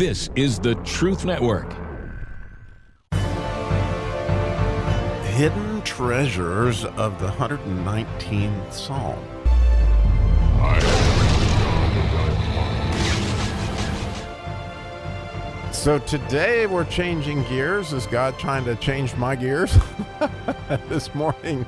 This is the Truth Network. Hidden Treasures of the 119th Psalm. So today we're changing gears. Is God trying to change my gears this morning?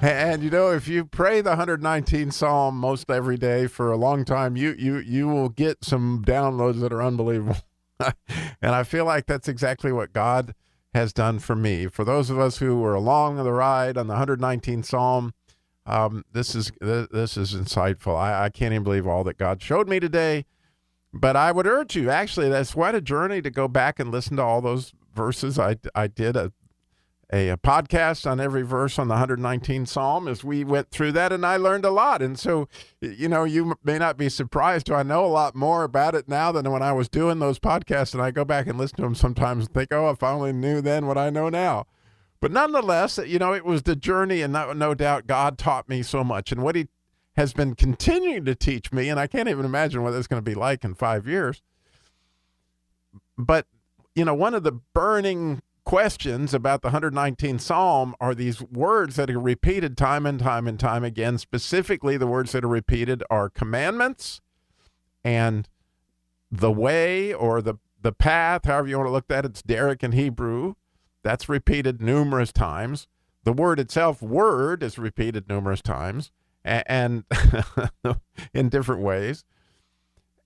And you know, if you pray the 119th Psalm most every day for a long time, you will get some downloads that are unbelievable. And I feel like that's exactly what God has done for me. For those of us who were along the ride on the 119th Psalm, this is insightful. I can't even believe all that God showed me today. But I would urge you, actually, that's quite a journey to go back and listen to all those verses. I did a podcast on every verse on the 119th Psalm as we went through that, and I learned a lot. And so, you know, you may not be surprised. I know a lot more about it now than when I was doing those podcasts, and I go back and listen to them sometimes and think, oh, if I only knew then what I know now. But nonetheless, you know, it was the journey, and no doubt God taught me so much. And what he has been continuing to teach me, and I can't even imagine what it's going to be like in 5 years. But, you know, one of the burning questions about the 119th Psalm are these words that are repeated time and time and time again. Specifically, the words that are repeated are commandments and the way, or the path, however you want to look at it. It's derek in Hebrew. That's repeated numerous times. The word itself, word, is repeated numerous times. And in different ways.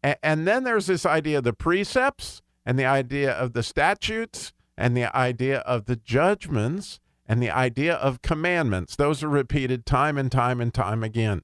And then there's this idea of the precepts, and the idea of the statutes, and the idea of the judgments, and the idea of commandments. Those are repeated time and time and time again.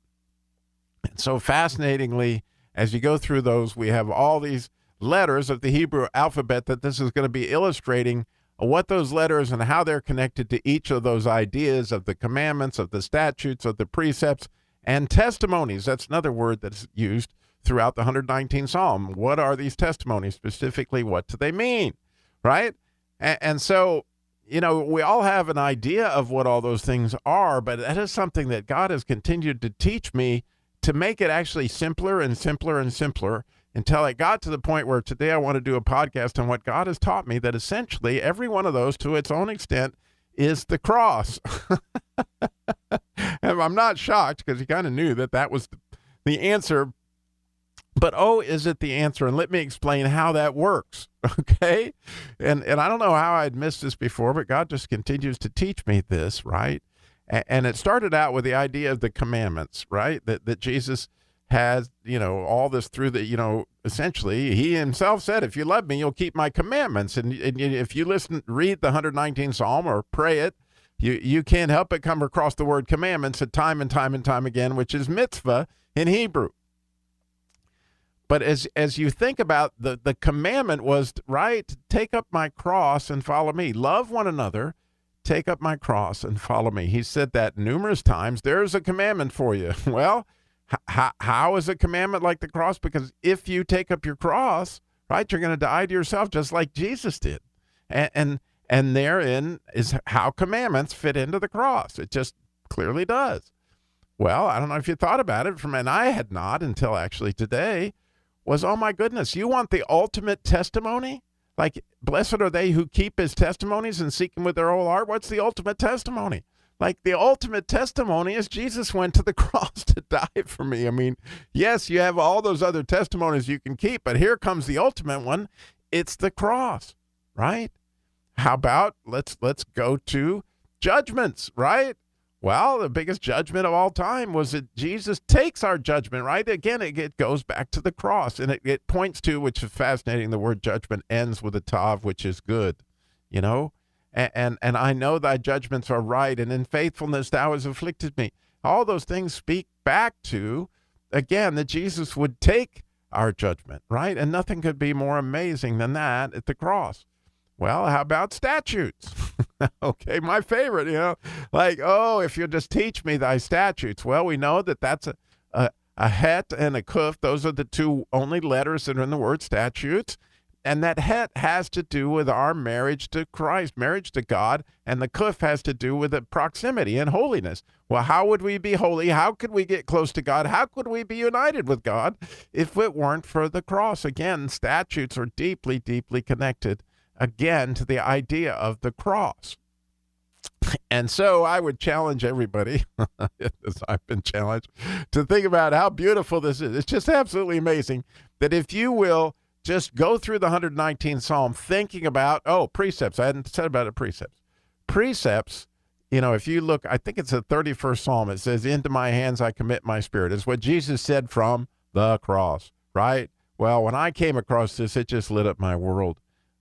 And so fascinatingly, as you go through those, we have all these letters of the Hebrew alphabet that this is going to be illustrating what those letters and how they're connected to each of those ideas of the commandments, of the statutes, of the precepts, and testimonies. That's another word that's used throughout the 119th Psalm. What are these testimonies? Specifically, what do they mean? Right? And so, you know, we all have an idea of what all those things are, but that is something that God has continued to teach me to make it actually simpler and simpler and simpler until it got to the point where today I want to do a podcast on what God has taught me, that essentially every one of those, to its own extent, is the cross. And I'm not shocked, because he kind of knew that was the answer. But oh, is it the answer? And let me explain how that works, okay? And I don't know how I'd missed this before, but God just continues to teach me this, right? And it started out with the idea of the commandments, right? That Jesus has, you know, all this through the, you know, essentially, he himself said, if you love me, you'll keep my commandments. And if you read the 119th Psalm or pray it, you can't help but come across the word commandments at time and time and time again, which is mitzvah in Hebrew. But as you think about the commandment was, right, take up my cross and follow me. Love one another, take up my cross and follow me. He said that numerous times. There's a commandment for you. Well, how is a commandment like the cross? Because if you take up your cross, right, you're going to die to yourself just like Jesus did. And therein is how commandments fit into the cross. It just clearly does. Well, I don't know if you thought about it, and I had not until actually today, was, oh my goodness, you want the ultimate testimony? Like, blessed are they who keep his testimonies and seek him with their whole heart. What's the ultimate testimony? Like, the ultimate testimony is Jesus went to the cross to die for me. I mean, yes, you have all those other testimonies you can keep, but here comes the ultimate one. It's the cross, right? How about let's go to judgments, right? Well, the biggest judgment of all time was that Jesus takes our judgment, right? Again, it goes back to the cross, and it points to, which is fascinating, the word judgment ends with a tav, which is good, you know? And I know thy judgments are right, and in faithfulness thou hast afflicted me. All those things speak back to, again, that Jesus would take our judgment, right? And nothing could be more amazing than that at the cross. Well, how about statutes? Okay, my favorite, you know, like, oh, if you'll just teach me thy statutes. Well, we know that that's a het and a kuf. Those are the two only letters that are in the word statutes. And that het has to do with our marriage to Christ, marriage to God, and the kuf has to do with the proximity and holiness. Well, how would we be holy? How could we get close to God? How could we be united with God if it weren't for the cross? Again, statutes are deeply, deeply connected, again, to the idea of the cross. And so I would challenge everybody, as I've been challenged, to think about how beautiful this is. It's just absolutely amazing that if you will just go through the 119th Psalm thinking about, precepts. I hadn't said about it, precepts. Precepts, if you look, I think it's the 31st Psalm. It says, into my hands I commit my spirit. It's what Jesus said from the cross, right? Well, when I came across this, it just lit up my world.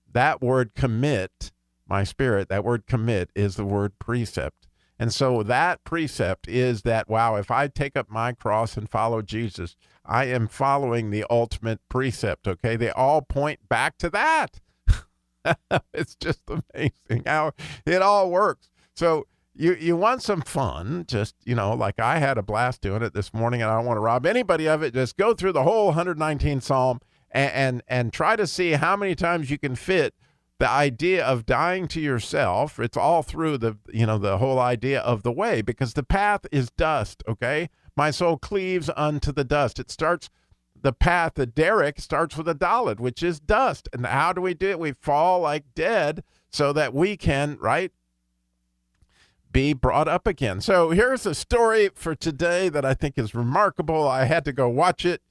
That word commit, my spirit, that word commit is the word precept. And so that precept is that, wow, if I take up my cross and follow Jesus, I am following the ultimate precept, okay? They all point back to that. It's just amazing how it all works. So you want some fun, just, like I had a blast doing it this morning, and I don't want to rob anybody of it. Just go through the whole 119th Psalm and try to see how many times you can fit the idea of dying to yourself. It's all through the whole idea of the way, because the path is dust, okay? My soul cleaves unto the dust. It starts, the path, the derek starts with a dalet, which is dust. And how do we do it? We fall like dead so that we can, right, be brought up again. So here's a story for today that I think is remarkable. I had to go watch it.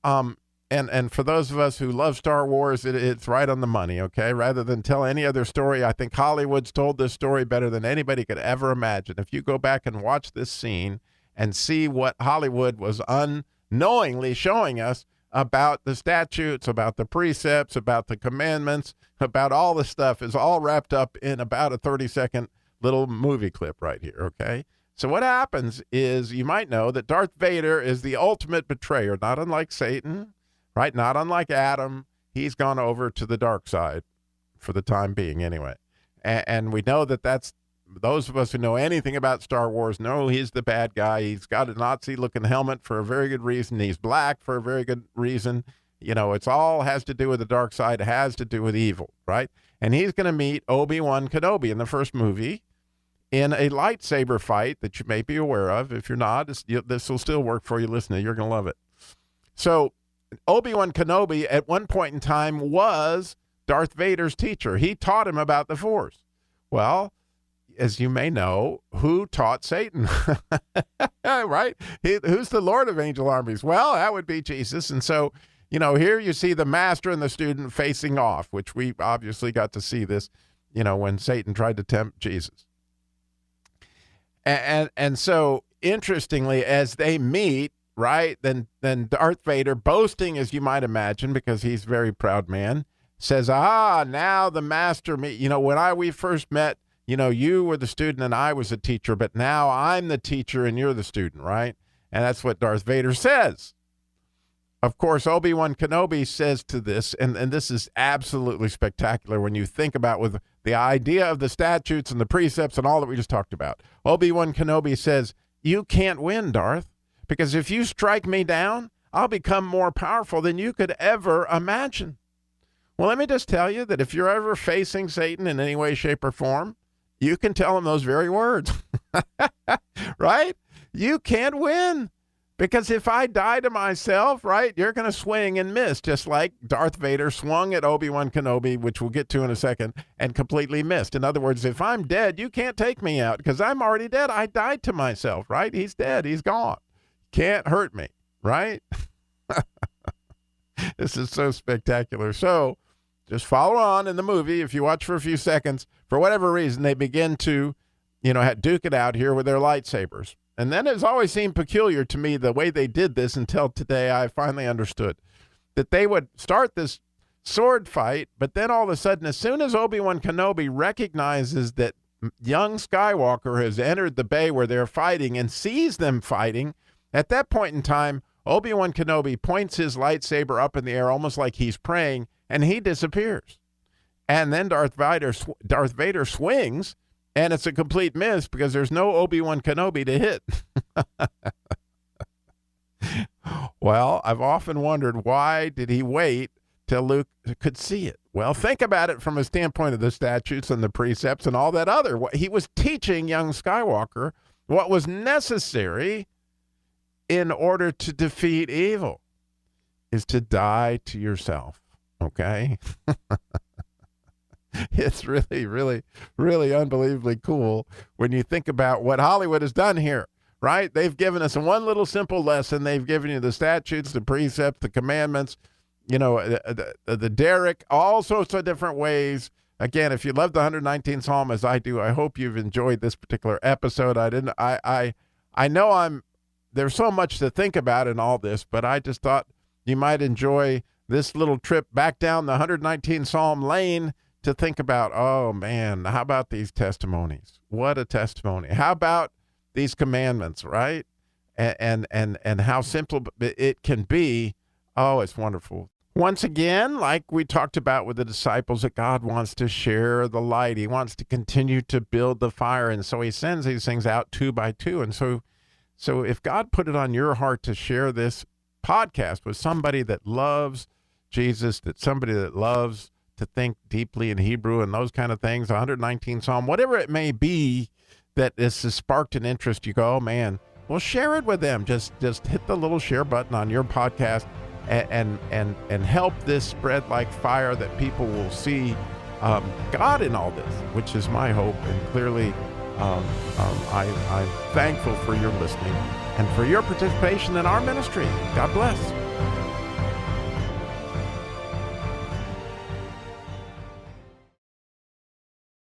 And for those of us who love Star Wars, it's right on the money, okay? Rather than tell any other story, I think Hollywood's told this story better than anybody could ever imagine. If you go back and watch this scene and see what Hollywood was unknowingly showing us about the statutes, about the precepts, about the commandments, about all the stuff is all wrapped up in about a 30-second little movie clip right here, okay? So what happens is, you might know that Darth Vader is the ultimate betrayer, not unlike Satan, right? Not unlike Adam. He's gone over to the dark side for the time being anyway. And we know that that's, those of us who know anything about Star Wars know he's the bad guy. He's got a Nazi-looking helmet for a very good reason. He's black for a very good reason. It's all has to do with the dark side. It has to do with evil, right? And he's going to meet Obi-Wan Kenobi in the first movie in a lightsaber fight that you may be aware of. If you're not, this will still work for you. Listen, you're going to love it. So Obi-Wan Kenobi at one point in time was Darth Vader's teacher. He taught him about the Force. Well, as you may know, who taught Satan? Right? Who's the Lord of angel armies? Well, that would be Jesus. And so, here you see the master and the student facing off, which we obviously got to see this, when Satan tried to tempt Jesus. And so, interestingly, as they meet, right, then Darth Vader, boasting as you might imagine, because he's a very proud man, says, now the master, when we first met, you were the student and I was a teacher, but now I'm the teacher and you're the student, right? And that's what Darth Vader says. Of course, Obi-Wan Kenobi says to this, and this is absolutely spectacular when you think about with the idea of the statutes and the precepts and all that we just talked about. Obi-Wan Kenobi says, you can't win, Darth, because if you strike me down, I'll become more powerful than you could ever imagine. Well, let me just tell you that if you're ever facing Satan in any way, shape, or form, you can tell him those very words, right? You can't win, because if I die to myself, right, you're going to swing and miss, just like Darth Vader swung at Obi-Wan Kenobi, which we'll get to in a second, and completely missed. In other words, if I'm dead, you can't take me out, because I'm already dead. I died to myself, right? He's dead. He's gone. Can't hurt me, right? This is so spectacular. So just follow on in the movie. If you watch for a few seconds, for whatever reason, they begin to, duke it out here with their lightsabers. And then it's always seemed peculiar to me the way they did this until today. I finally understood that they would start this sword fight, but then all of a sudden, as soon as Obi-Wan Kenobi recognizes that young Skywalker has entered the bay where they're fighting and sees them fighting, at that point in time, Obi-Wan Kenobi points his lightsaber up in the air almost like he's praying, and he disappears. And then Darth Vader swings, and it's a complete miss because there's no Obi-Wan Kenobi to hit. Well, I've often wondered, why did he wait till Luke could see it. Well, think about it from a standpoint of the statutes and the precepts and all that other. He was teaching young Skywalker what was necessary in order to defeat evil is to die to yourself, okay? It's really, really, really unbelievably cool when you think about what Hollywood has done here, right? They've given us one little simple lesson. They've given you the statutes, the precepts, the commandments, the Derek, all sorts of different ways. Again, if you love the 119th Psalm as I do, I hope you've enjoyed this particular episode. I know there's so much to think about in all this, but I just thought you might enjoy this little trip back down the 119th Psalm lane to think about, oh man, how about these testimonies? What a testimony. How about these commandments, right? And how simple it can be. Oh, it's wonderful. Once again, like we talked about with the disciples, that God wants to share the light. He wants to continue to build the fire. And so he sends these things out 2 by 2. And so if God put it on your heart to share this podcast with somebody that loves Jesus, that somebody that loves to think deeply in Hebrew and those kind of things, 119th Psalm, whatever it may be, that this has sparked an interest, you go, oh man, well, share it with them. Just hit the little share button on your podcast and help this spread like fire, that people will see God in all this, which is my hope. And clearly, I'm thankful for your listening and for your participation in our ministry. God bless.